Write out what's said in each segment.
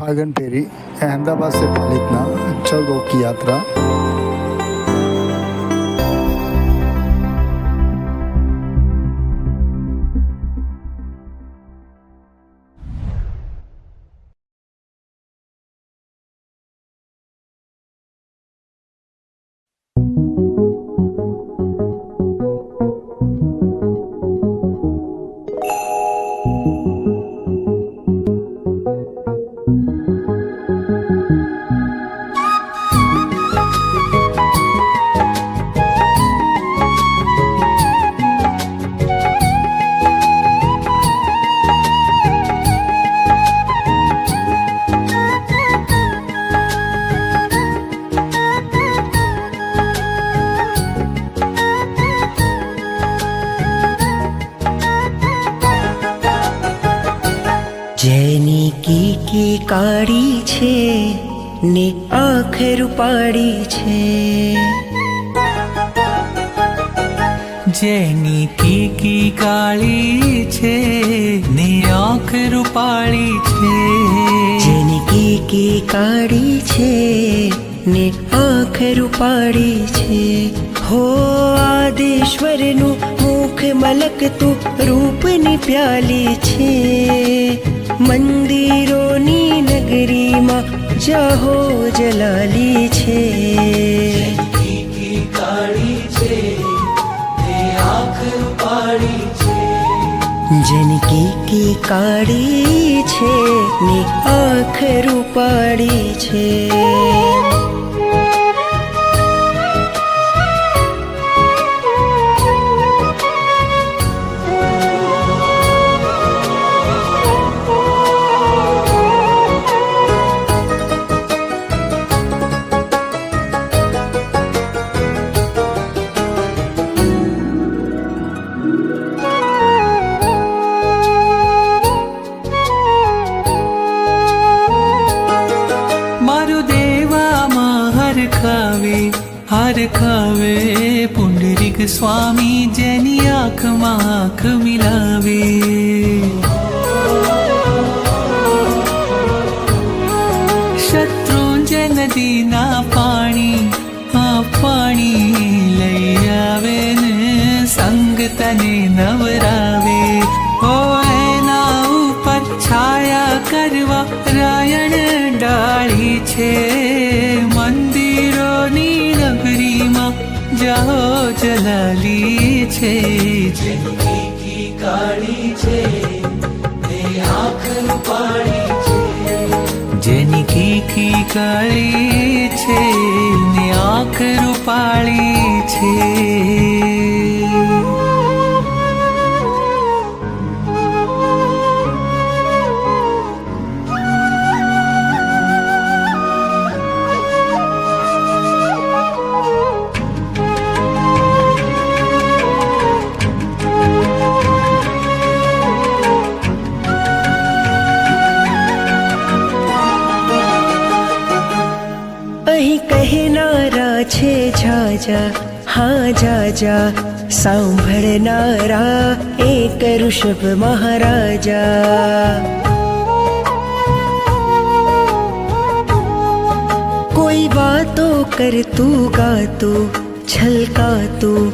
फागन फेरी अहमदाबाद से पालितना 6 की यात्रा। જેની કીકી કાળી છે ને આંખ રૂપાળી છે, જેની કીકી કાળી છે ને આંખ રૂપાળી છે, જેની કીકી કાળી છે ને આંખ રૂપાળી છે, હો આદેશ્વરનું મુખ મલકતું રૂપની પ્યાલી છે, મંદિરોની નગરીમાં જાહો જલાલી છે, જેની કીકી કાળી છે ને આંખ રૂપાળી છે। हार खावे पुंडरीक स्वामी जेनी आँख में आँख मिलावे, शत्रुंजय नदी ना पाणी लई आवे ने संग तने नवरावे, ओ एना ऊपर छाया करवा रायण डाली छे, मंदिरोनी नगरीमां जाहो जलाली छे, जेनी कीकी काળી છે ને આંખ રૂપાળી છે, જેની કીકી કાળી છે ને આંખ રૂપાળી છે। કહેનારા છે જાજા હા જાજા, સાંભળનારા એક ઋષભ મહારાજા, કોઈ વાતો કરતું ગાતું છલકાતું,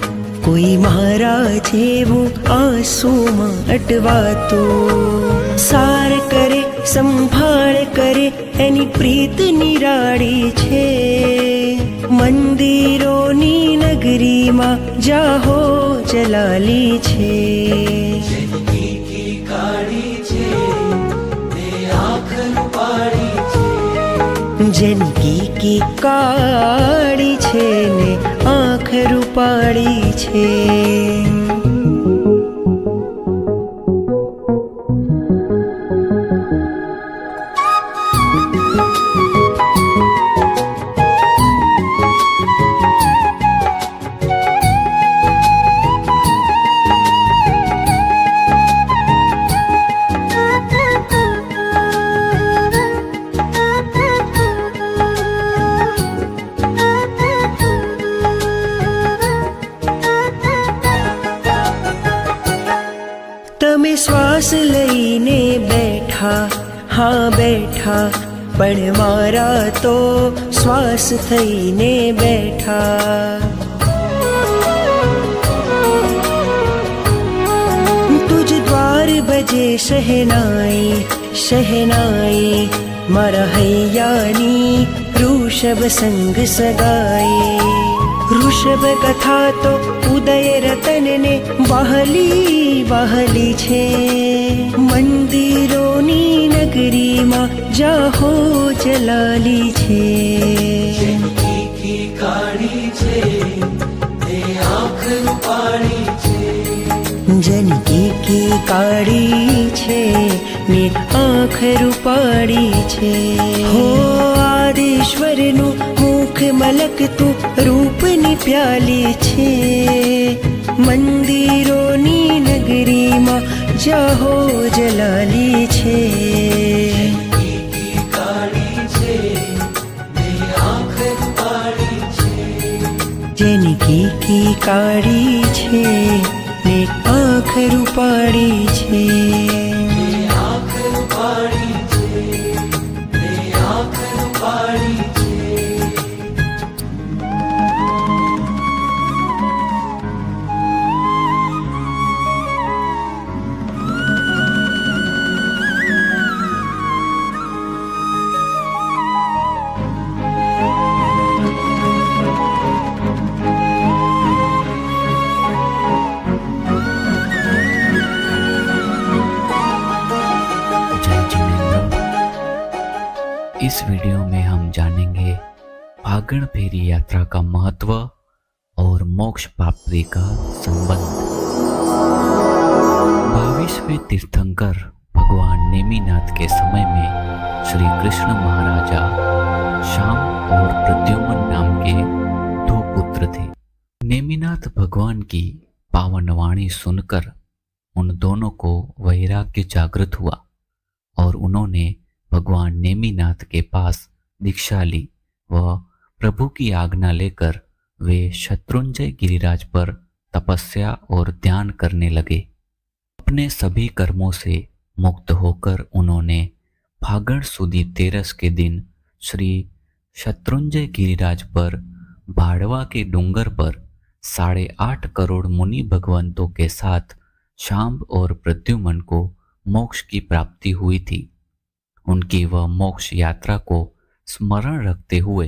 કોઈ મારા જેવું આંસુમાં અટવાતું, સાર કરે સંભાળ કરે એની પ્રીત નિરાળી છે, મંદિરોની નગરીમાં જાહો જલાલી છે, જેની કીકી કાળી છે ને આંખ રૂપાળી છે, જેની કીકી કાળી છે ને આંખ રૂપાળી છે। તમે શ્વાસ લઈને બેઠા, હા બેઠા, પણ મારા તો શ્વાસ થઈને બેઠા. तुझ द्वार बजे शहनाई शहनाई, मारा हैयानी ऋषभ संग सगाई. ऋषभ कथा तो उदय रतन ने बहली बहली छे. मंदिरोनी नगरी मां जाहो जलाली छे. की काढ़ी छे ते आँख रूपाળી छे. जनकी की काड़ी छे ने आँख रूपाड़ी छे. हो आदेश्वर नु मुख मलक तू रूप नि प्याली छे. मंदिरो नी नगरी मां जाहो जलाली छे. की काढ़ी छे ते आँख रूपाળી छे. जनकी की काड़ी छे ने आँख रूपाड़ी छे. आँख रूपाળી छे ते आँख रूपाળી छे. इस वीडियो में हम जानेंगे फागण फेरी यात्रा का महत्व और मोक्ष प्राप्ति का संबंध. 22वें तीर्थंकर भगवान नेमिनाथ के समय में श्री कृष्ण महाराजा श्याम और प्रद्युम्न नाम के 2 पुत्र थे. नेमिनाथ भगवान की पावन वाणी सुनकर उन दोनों को वैराग्य जागृत हुआ और उन्होंने भगवान नेमिनाथ के पास दीक्षा ली व प्रभु की आज्ञा लेकर वे शत्रुंजय गिरिराज पर तपस्या और ध्यान करने लगे. अपने सभी कर्मों से मुक्त होकर उन्होंने फागण सुदी तेरस के दिन श्री शत्रुंजय गिरिराज पर भाड़वा के डूंगर पर 8.5 करोड़ मुनि भगवंतों के साथ शांब और प्रद्युम्न को मोक्ष की प्राप्ति हुई थी. उनकी वह मोक्ष यात्रा को स्मरण रखते हुए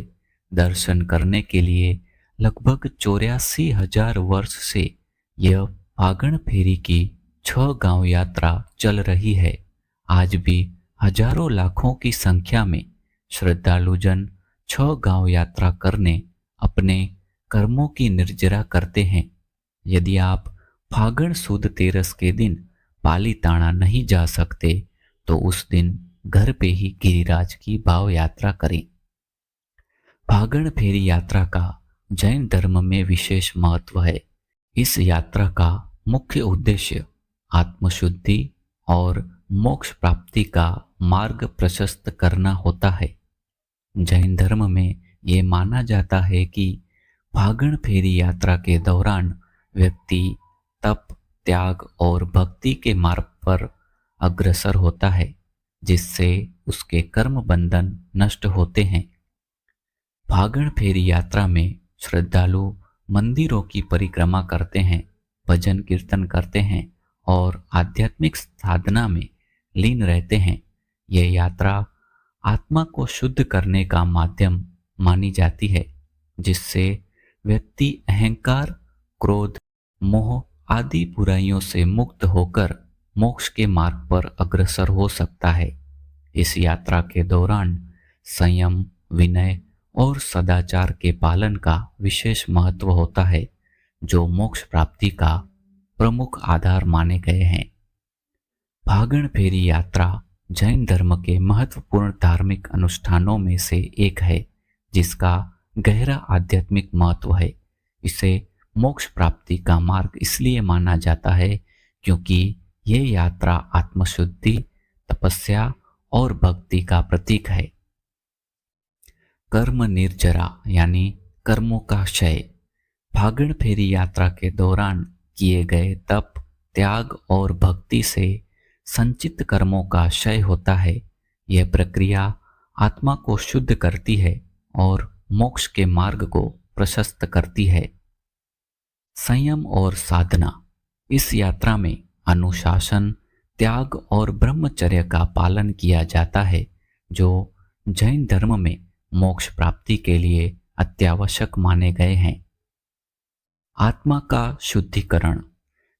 दर्शन करने के लिए लगभग 84,000 वर्ष से यह फागण फेरी की 6 गांव यात्रा चल रही है. आज भी हजारों लाखों की संख्या में श्रद्धालुजन 6 गांव यात्रा करने अपने कर्मों की निर्जरा करते हैं. यदि आप फागण सुद तेरस के दिन पालीताना नहीं जा सकते तो उस दिन घर पे ही गिरिराज की भाव यात्रा करें. फागण फेरी यात्रा का जैन धर्म में विशेष महत्व है. इस यात्रा का मुख्य उद्देश्य आत्मशुद्धि और मोक्ष प्राप्ति का मार्ग प्रशस्त करना होता है. जैन धर्म में ये माना जाता है कि फागण फेरी यात्रा के दौरान व्यक्ति तप, त्याग और भक्ति के मार्ग पर अग्रसर होता है, जिससे उसके कर्म बंधन नष्ट होते हैं. फागण फेरी यात्रा में श्रद्धालु मंदिरों की परिक्रमा करते हैं, भजन कीर्तन करते हैं और आध्यात्मिक साधना में लीन रहते हैं. यह यात्रा आत्मा को शुद्ध करने का माध्यम मानी जाती है, जिससे व्यक्ति अहंकार, क्रोध, मोह आदि बुराइयों से मुक्त होकर मोक्ष के मार्ग पर अग्रसर हो सकता है. इस यात्रा के दौरान संयम, विनय और सदाचार के पालन का विशेष महत्व होता है, जो मोक्ष प्राप्ति का प्रमुख आधार माने गए हैं. फागण फेरी यात्रा जैन धर्म के महत्वपूर्ण धार्मिक अनुष्ठानों में से एक है, जिसका गहरा आध्यात्मिक महत्व है. इसे मोक्ष प्राप्ति का मार्ग इसलिए माना जाता है क्योंकि ये यात्रा आत्मशुद्धि, तपस्या और भक्ति का प्रतीक है. कर्म निर्जरा यानी कर्मों का क्षय. फागण फेरी यात्रा के दौरान किए गए तप, त्याग और भक्ति से संचित कर्मों का क्षय होता है. यह प्रक्रिया आत्मा को शुद्ध करती है और मोक्ष के मार्ग को प्रशस्त करती है। संयम और साधना। इस यात्रा में अनुशासन, त्याग और ब्रह्मचर्य का पालन किया जाता है, जो जैन धर्म में मोक्ष प्राप्ति के लिए अत्यावश्यक माने गए हैं। आत्मा का शुद्धिकरण।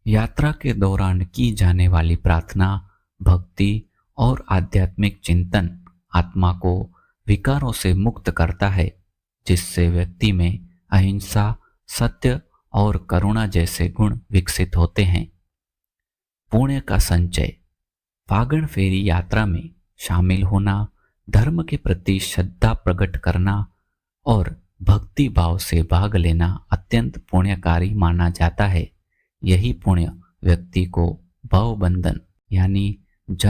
यात्रा के दौरान की जाने वाली प्रार्थना, भक्ति और आध्यात्मिक चिंतन आत्मा को विकारों से मुक्त करता है, जिससे व्यक्ति में अहिंसा, सत्य और करुणा जैसे गुण विकसित होते हैं। पुण्य का संचय। फागण फेरी यात्रा में शामिल होना, धर्म के प्रति श्रद्धा प्रकट करना और भक्ति भाव से भाग लेना अत्यंत पुण्यकारी माना जाता है। यही पुण्य व्यक्ति को भवबंधन यानी जन्म